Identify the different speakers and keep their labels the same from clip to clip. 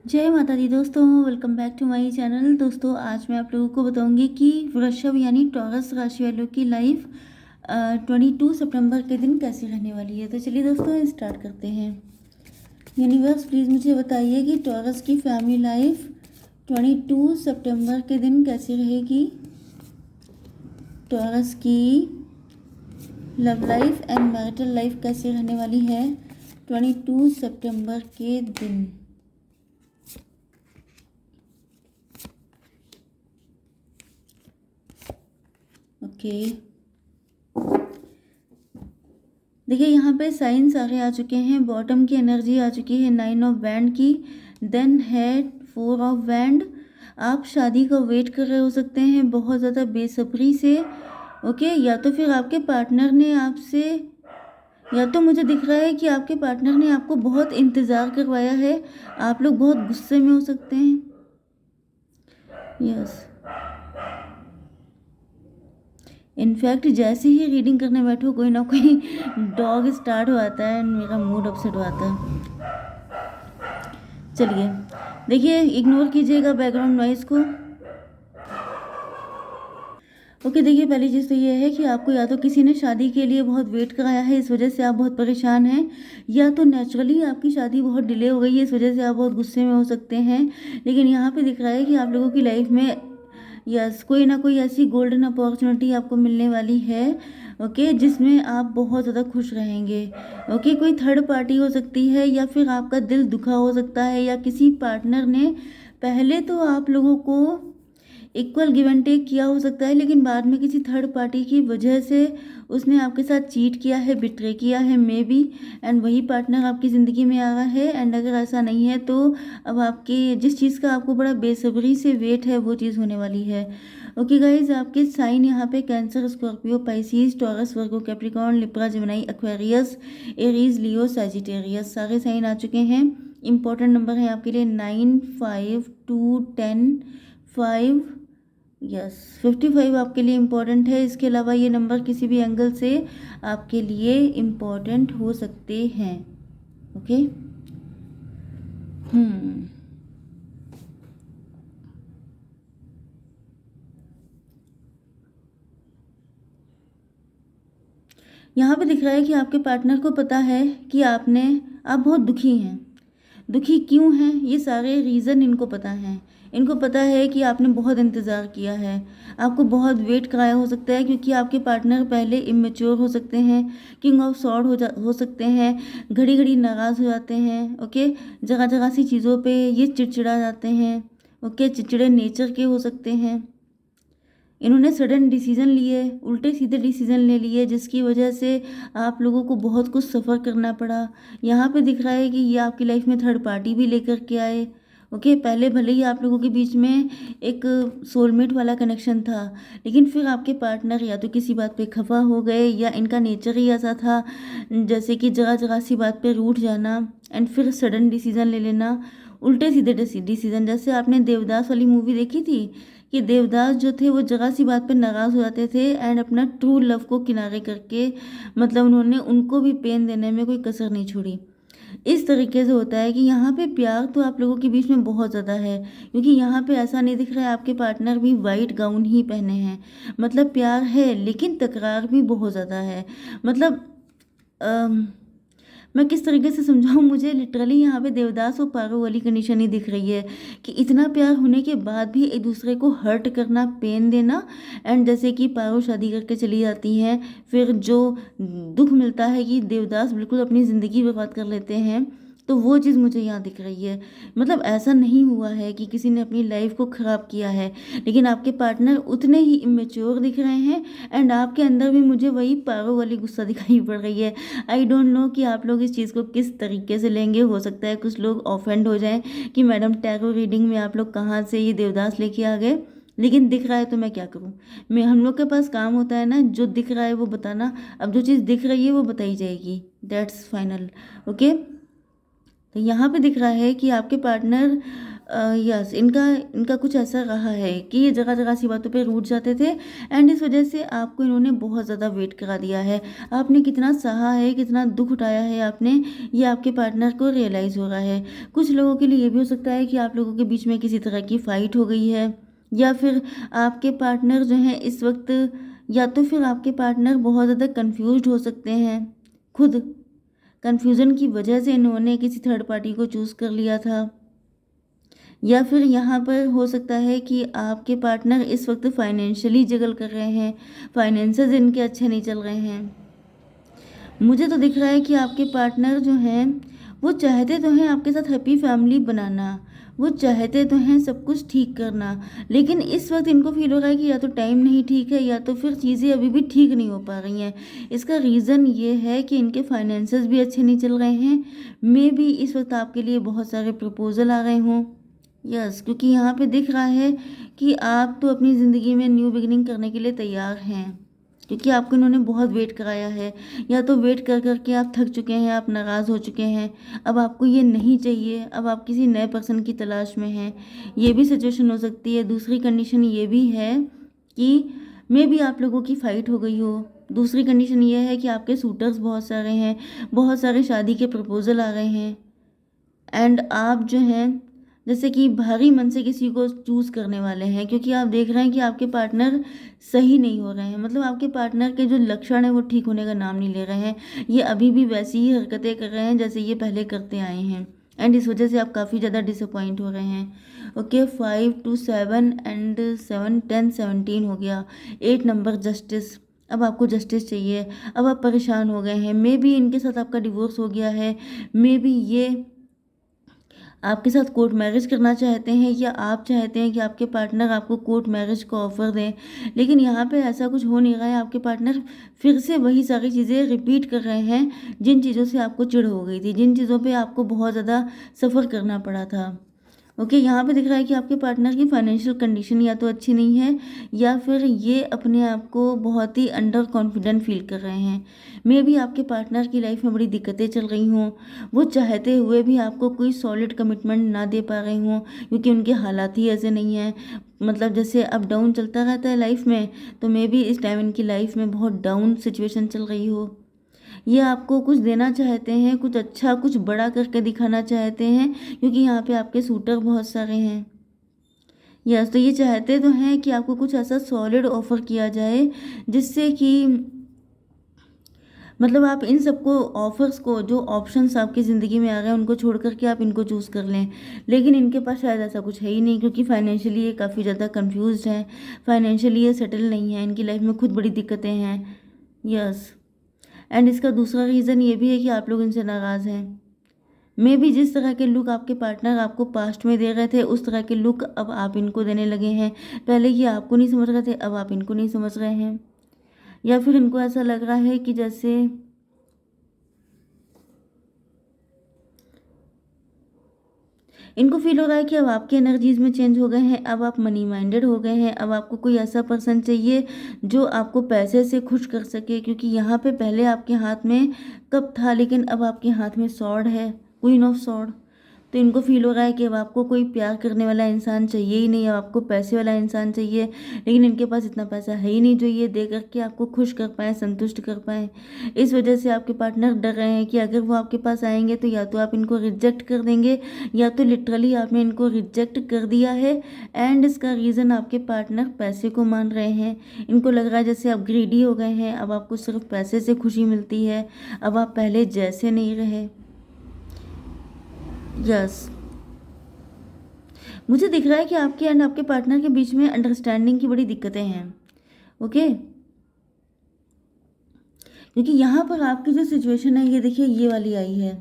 Speaker 1: जय माता दी दोस्तों, welcome back to my channel. दोस्तों आज मैं आप लोगों को बताऊंगी कि वृषभ यानी टॉरस राशि वालों की लाइफ 22 सितंबर के दिन कैसी रहने वाली है। तो चलिए दोस्तों स्टार्ट करते हैं। यूनिवर्स प्लीज़ मुझे बताइए कि टॉरस की फैमिली लाइफ 22 सितंबर के दिन कैसी रहेगी। टॉरस की love life and marital life कैसी रहने वाली है 22 सितंबर के दिन। ओके, देखिए यहाँ पे साइन सारे आ चुके हैं। बॉटम की एनर्जी आ चुकी है 9 ऑफ वैंड की, देन है 4 ऑफ वैंड। आप शादी का वेट कर रहे हो सकते हैं बहुत ज़्यादा बेसब्री से। ओके, या तो फिर आपके पार्टनर ने आपसे, या तो मुझे दिख रहा है कि आपके पार्टनर ने आपको बहुत इंतज़ार करवाया है। आप लोग बहुत गुस्से में हो सकते हैं। यस, इनफैक्ट जैसे ही रीडिंग करने बैठो कोई ना कोई डॉग स्टार्ट हो आता है एंड मेरा मूड अपसेट हो आता है। चलिए देखिए, इग्नोर कीजिएगा बैकग्राउंड नॉइज़ को। ओके, देखिए पहली चीज़ तो ये है कि आपको या तो किसी ने शादी के लिए बहुत वेट कराया है, इस वजह से आप बहुत परेशान हैं, या तो नेचुरली आपकी शादी बहुत डिले हो गई है, इस वजह से आप बहुत गुस्से में हो सकते हैं। लेकिन यहाँ पे दिख रहा है कि आप लोगों की लाइफ में यस कोई ना कोई ऐसी गोल्डन अपॉर्चुनिटी आपको मिलने वाली है। ओके, जिसमें आप बहुत ज़्यादा खुश रहेंगे। ओके, कोई थर्ड पार्टी हो सकती है या फिर आपका दिल दुखा हो सकता है, या किसी पार्टनर ने पहले तो आप लोगों को इक्वल गिव एंड टेक किया हो सकता है, लेकिन बाद में किसी थर्ड पार्टी की वजह से उसने आपके साथ चीट किया है, बिट्रे किया है मे बी, एंड वही पार्टनर आपकी ज़िंदगी में आ रहा है। एंड अगर ऐसा नहीं है तो अब आपके जिस चीज़ का आपको बड़ा बेसब्री से वेट है वो चीज़ होने वाली है। ओके गाइज, आपके साइन यहाँ पे Cancer, Scorpio, Pisces, Taurus, Virgo, Capricorn, Libra, Gemini, Aquarius, Aries, Leo, Sagittarius सारे साइन आ चुके हैं। इंपॉर्टेंट नंबर है आपके लिए 9, 5, 2, 10, 5, यस 55 आपके लिए इम्पॉर्टेंट है। इसके अलावा ये नंबर किसी भी एंगल से आपके लिए इम्पॉर्टेंट हो सकते हैं। ओके, यहाँ पे दिख रहा है कि आपके पार्टनर को पता है कि आप बहुत दुखी हैं। दुखी क्यों हैं, ये सारे रीज़न इनको पता हैं। इनको पता है कि आपने बहुत इंतज़ार किया है, आपको बहुत वेट कराया हो सकता है, क्योंकि आपके पार्टनर पहले इमेच्योर हो सकते हैं, किंग ऑफ सॉर्ड हो सकते हैं, घड़ी घड़ी नाराज़ हो जाते हैं। ओके, जगह जगह सी चीज़ों पे ये चिड़चिड़ा जाते हैं। ओके, चिड़चिड़े नेचर के हो सकते हैं। इन्होंने सडन डिसीजन लिए, उल्टे सीधे डिसीजन ले लिए, जिसकी वजह से आप लोगों को बहुत कुछ सफ़र करना पड़ा। यहाँ पे दिख रहा है कि ये आपकी लाइफ में थर्ड पार्टी भी लेकर के आए। ओके, पहले भले ही आप लोगों के बीच में एक सोलमेट वाला कनेक्शन था, लेकिन फिर आपके पार्टनर या तो किसी बात पे खफा हो गए, या इनका नेचर ही ऐसा था जैसे कि जगह जगह सी बात पे रूठ जाना एंड फिर सडन डिसीजन ले लेना, उल्टे सीधे डिसीजन। जैसे आपने देवदास वाली मूवी देखी थी कि देवदास जो थे वो जगह सी बात पे नाराज़ हो जाते थे एंड अपना ट्रू लव को किनारे करके, मतलब उन्होंने उनको भी पेन देने में कोई कसर नहीं छोड़ी। इस तरीके से होता है कि यहाँ पे प्यार तो आप लोगों के बीच में बहुत ज़्यादा है, क्योंकि यहाँ पे ऐसा नहीं दिख रहा है आपके पार्टनर भी वाइट गाउन ही पहने हैं। मतलब प्यार है लेकिन तकरार भी बहुत ज़्यादा है। मतलब मैं किस तरीके से समझाऊँ, मुझे लिटरली यहाँ पे देवदास और पारो वाली कंडीशन ही दिख रही है कि इतना प्यार होने के बाद भी एक दूसरे को हर्ट करना, पेन देना। एंड जैसे कि पारो शादी करके चली जाती हैं, फिर जो दुख मिलता है कि देवदास बिल्कुल अपनी ज़िंदगी बर्बाद कर लेते हैं, तो वो चीज़ मुझे यहाँ दिख रही है। मतलब ऐसा नहीं हुआ है कि किसी ने अपनी लाइफ को ख़राब किया है, लेकिन आपके पार्टनर उतने ही इमेच्योर दिख रहे हैं एंड आपके अंदर भी मुझे वही पारो वाली गुस्सा दिखाई पड़ रही है। आई डोंट नो कि आप लोग इस चीज़ को किस तरीके से लेंगे। हो सकता है कुछ लोग ऑफेंड हो जाएं कि मैडम टैरो रीडिंग में आप लोग कहाँ से ये देवदास लेके आ गए, लेकिन दिख रहा है तो मैं क्या करूं। मैं हम लोग के पास काम होता है ना, जो दिख रहा है वो बताना। अब जो चीज़ दिख रही है वो बताई जाएगी, दैट्स फाइनल। ओके, तो यहाँ पे दिख रहा है कि आपके पार्टनर यस, इनका इनका कुछ ऐसा रहा है कि ये जगह-जगह सी बातों पे रूठ जाते थे एंड इस वजह से आपको इन्होंने बहुत ज़्यादा वेट करा दिया है। आपने कितना सहा है, कितना दुःख उठाया है आपने, ये आपके पार्टनर को रियलाइज़ हो रहा है। कुछ लोगों के लिए ये भी हो सकता है कि आप लोगों के बीच में किसी तरह की फ़ाइट हो गई है या फिर आपके पार्टनर जो हैं इस वक़्त, या तो फिर आपके पार्टनर बहुत ज़्यादा कन्फ्यूज़्ड हो सकते हैं खुद। कन्फ्यूज़न की वजह से इन्होंने किसी थर्ड पार्टी को चूज़ कर लिया था। या फिर यहाँ पर हो सकता है कि आपके पार्टनर इस वक्त फाइनेंशियली जगल कर रहे हैं, फाइनेंसेस इनके अच्छे नहीं चल रहे हैं। मुझे तो दिख रहा है कि आपके पार्टनर जो हैं वो चाहते तो हैं आपके साथ हैप्पी फैमिली बनाना, वो चाहते तो हैं सब कुछ ठीक करना, लेकिन इस वक्त इनको फील हो रहा है कि या तो टाइम नहीं ठीक है या तो फिर चीज़ें अभी भी ठीक नहीं हो पा रही हैं। इसका रीज़न ये है कि इनके फाइनेंसेस भी अच्छे नहीं चल रहे हैं। मे बी इस वक्त आपके लिए बहुत सारे प्रपोजल आ रहे हों। यस, क्योंकि यहाँ पे दिख रहा है कि आप तो अपनी ज़िंदगी में न्यू बिगिनिंग करने के लिए तैयार हैं, क्योंकि आपको इन्होंने बहुत वेट कराया है, या तो वेट कर कर के आप थक चुके हैं, आप नाराज़ हो चुके हैं, अब आपको ये नहीं चाहिए, अब आप किसी नए पर्सन की तलाश में हैं। ये भी सिचुएशन हो सकती है। दूसरी कंडीशन ये भी है कि मे बी आप लोगों की फ़ाइट हो गई हो। दूसरी कंडीशन ये है कि आपके सूटर्स बहुत सारे हैं, बहुत सारे शादी के प्रपोजल आ रहे हैं एंड आप जो हैं जैसे कि भारी मन से किसी को चूज़ करने वाले हैं, क्योंकि आप देख रहे हैं कि आपके पार्टनर सही नहीं हो रहे हैं। मतलब आपके पार्टनर के जो लक्षण हैं वो ठीक होने का नाम नहीं ले रहे हैं। ये अभी भी वैसी ही हरकतें कर रहे हैं जैसे ये पहले करते आए हैं एंड इस वजह से आप काफ़ी ज़्यादा डिसअपॉइंट हो रहे हैं। ओके, 5 to 7 एंड 7 10 17 हो गया। 8 नंबर जस्टिस। अब आपको जस्टिस चाहिए। अब आप परेशान हो गए हैं। मे बी इनके साथ आपका डिवोर्स हो गया है, मे बी ये आपके साथ कोर्ट मैरिज करना चाहते हैं, या आप चाहते हैं कि आपके पार्टनर आपको कोर्ट मैरिज का ऑफ़र दें, लेकिन यहाँ पे ऐसा कुछ हो नहीं रहा है। आपके पार्टनर फिर से वही सारी चीज़ें रिपीट कर रहे हैं जिन चीज़ों से आपको चिढ़ हो गई थी, जिन चीज़ों पे आपको बहुत ज़्यादा सफ़र करना पड़ा था। ओके, यहाँ पे दिख रहा है कि आपके पार्टनर की फाइनेंशियल कंडीशन या तो अच्छी नहीं है या फिर ये अपने आप को बहुत ही अंडर कॉन्फिडेंट फील कर रहे हैं। मे बी आपके पार्टनर की लाइफ में बड़ी दिक्कतें चल रही हों, वो चाहते हुए भी आपको कोई सॉलिड कमिटमेंट ना दे पा रहे हों, क्योंकि उनके हालात ही ऐसे नहीं हैं। मतलब जैसे अप डाउन चलता रहता है लाइफ में, तो मे बी इस टाइम इनकी लाइफ में बहुत डाउन सिचुएशन चल रही हो। ये आपको कुछ देना चाहते हैं, कुछ अच्छा, कुछ बड़ा करके दिखाना चाहते हैं, क्योंकि यहाँ पे आपके सूटर बहुत सारे हैं। यस, तो ये चाहते तो हैं कि आपको कुछ ऐसा सॉलिड ऑफ़र किया जाए जिससे कि मतलब आप इन सबको ऑफ़र्स को, जो ऑप्शंस आपकी ज़िंदगी में आ रहे हैं उनको छोड़ कर के आप इनको चूज़ कर लें। लेकिन इनके पास शायद ऐसा कुछ है ही नहीं, क्योंकि फाइनेंशियली ये काफ़ी ज़्यादा कन्फ्यूज़्ड हैं, फाइनेंशियली ये सेटल नहीं है, इनकी लाइफ में खुद बड़ी दिक्कतें हैं। यस, एंड इसका दूसरा रीज़न ये भी है कि आप लोग इनसे नाराज़ हैं। मे बी जिस तरह के लुक आपके पार्टनर आपको पास्ट में दे रहे थे उस तरह के लुक अब आप इनको देने लगे हैं। पहले ये आपको नहीं समझ रहे थे, अब आप इनको नहीं समझ रहे हैं। या फिर इनको ऐसा लग रहा है कि जैसे इनको फील हो रहा है कि अब आपके एनर्जीज़ में चेंज हो गए हैं, अब आप मनी माइंडेड हो गए हैं, अब आपको कोई ऐसा पर्सन चाहिए जो आपको पैसे से खुश कर सके, क्योंकि यहाँ पे पहले आपके हाथ में कप था लेकिन अब आपके हाथ में स्वॉर्ड है, क्वीन ऑफ स्वॉर्ड। तो इनको फील हो रहा है कि अब आपको कोई प्यार करने वाला इंसान चाहिए ही नहीं, अब आपको पैसे वाला इंसान चाहिए, लेकिन इनके पास इतना पैसा है ही नहीं जो ये दे करके आपको खुश कर पाएँ, संतुष्ट कर पाएँ। इस वजह से आपके पार्टनर डर रहे हैं कि अगर वो आपके पास आएंगे तो या तो आप इनको रिजेक्ट कर देंगे, या तो लिटरली आपने इनको रिजेक्ट कर दिया है। एंड इसका रीज़न आपके पार्टनर पैसे को मान रहे हैं। इनको लग रहा है जैसे आप ग्रीडी हो गए हैं, अब आपको सिर्फ पैसे से खुशी मिलती है, अब आप पहले जैसे नहीं रहे। यस, मुझे दिख रहा है कि आपके एंड आपके पार्टनर के बीच में अंडरस्टैंडिंग की बड़ी दिक्कतें हैं। ओके, क्योंकि यहाँ पर आपकी जो सिचुएशन है ये देखिए ये वाली आई है,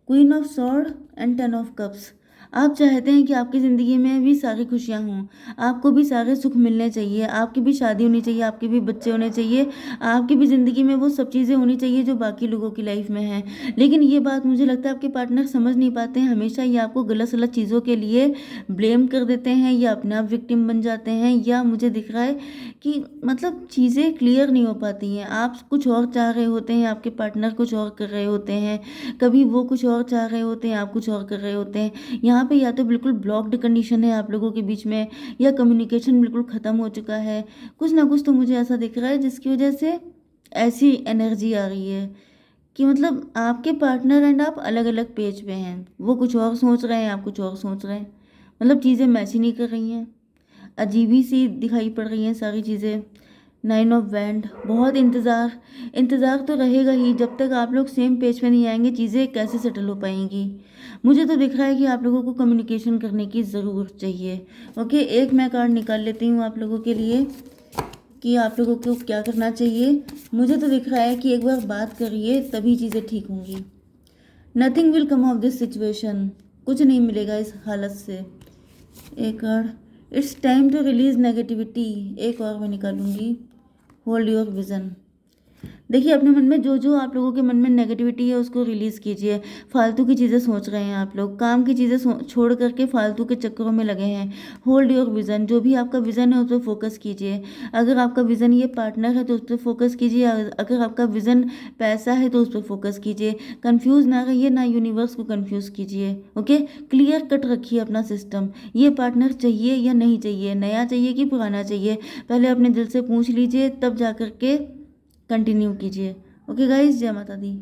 Speaker 1: queen of sword and 10 of cups. आप चाहते हैं कि आपकी ज़िंदगी में भी सारी खुशियाँ हों, आपको भी सारे सुख मिलने चाहिए, आपकी भी शादी होनी चाहिए, आपके भी बच्चे होने चाहिए, आपकी भी ज़िंदगी में वो सब चीज़ें होनी चाहिए जो बाकी लोगों की लाइफ में हैं। लेकिन ये बात मुझे लगता है आपके पार्टनर समझ नहीं पाते हैं। हमेशा ये आपको गलत सलत चीज़ों के लिए ब्लेम कर देते हैं, या अपने आप विक्टिम बन जाते हैं, या मुझे दिख रहा है कि मतलब चीज़ें क्लियर नहीं हो पाती हैं। आप कुछ और चाह रहे होते हैं, आपके पार्टनर कुछ और कर रहे होते हैं, कभी वो कुछ और चाह रहे होते हैं, आप कुछ और कर रहे होते हैं। यहाँ यहाँ पे या तो बिल्कुल ब्लॉक्ड कंडीशन है आप लोगों के बीच में, या कम्युनिकेशन बिल्कुल ख़त्म हो चुका है। कुछ ना कुछ तो मुझे ऐसा दिख रहा है जिसकी वजह से ऐसी एनर्जी आ रही है कि मतलब आपके पार्टनर एंड आप अलग अलग पेज पे हैं। वो कुछ और सोच रहे हैं, आप कुछ और सोच रहे हैं। मतलब चीज़ें मैच ही नहीं कर रही हैं, अजीब ही सी दिखाई पड़ रही हैं सारी चीज़ें। 9 ऑफ वैंड, बहुत इंतज़ार तो रहेगा ही। जब तक आप लोग सेम पेज पे नहीं आएंगे चीज़ें कैसे सेटल हो पाएंगी। मुझे तो दिख रहा है कि आप लोगों को कम्युनिकेशन करने की ज़रूरत चाहिए। ओके, एक मैं कार्ड निकाल लेती हूँ आप लोगों के लिए कि आप लोगों को क्या करना चाहिए। मुझे तो दिख रहा है कि एक बार बात करिए तभी चीज़ें ठीक होंगी। Nothing will come of this situation, कुछ नहीं मिलेगा इस हालत से। एक card, it's time to release negativity, एक और मैं निकालूंगी। Hold your vision. देखिए अपने मन में जो आप लोगों के मन में नेगेटिविटी है उसको रिलीज़ कीजिए। फालतू की चीज़ें सोच रहे हैं आप लोग, काम की चीज़ें छोड़ करके फालतू के चक्करों में लगे हैं। होल्ड योर विज़न, जो भी आपका विज़न है उस पर फोकस कीजिए। अगर आपका विज़न ये पार्टनर है तो उस पर फोकस कीजिए, अगर आपका विज़न पैसा है तो उस पर फोकस कीजिए। कन्फ्यूज़ ना रहिए, ना यूनिवर्स को कन्फ्यूज़ कीजिए। ओके, क्लियर कट रखिए अपना सिस्टम। ये पार्टनर चाहिए या नहीं चाहिए, नया चाहिए कि पुराना चाहिए, पहले अपने दिल से पूछ लीजिए, तब जा कर के कंटिन्यू कीजिए। ओके गाइस, जय माता दी।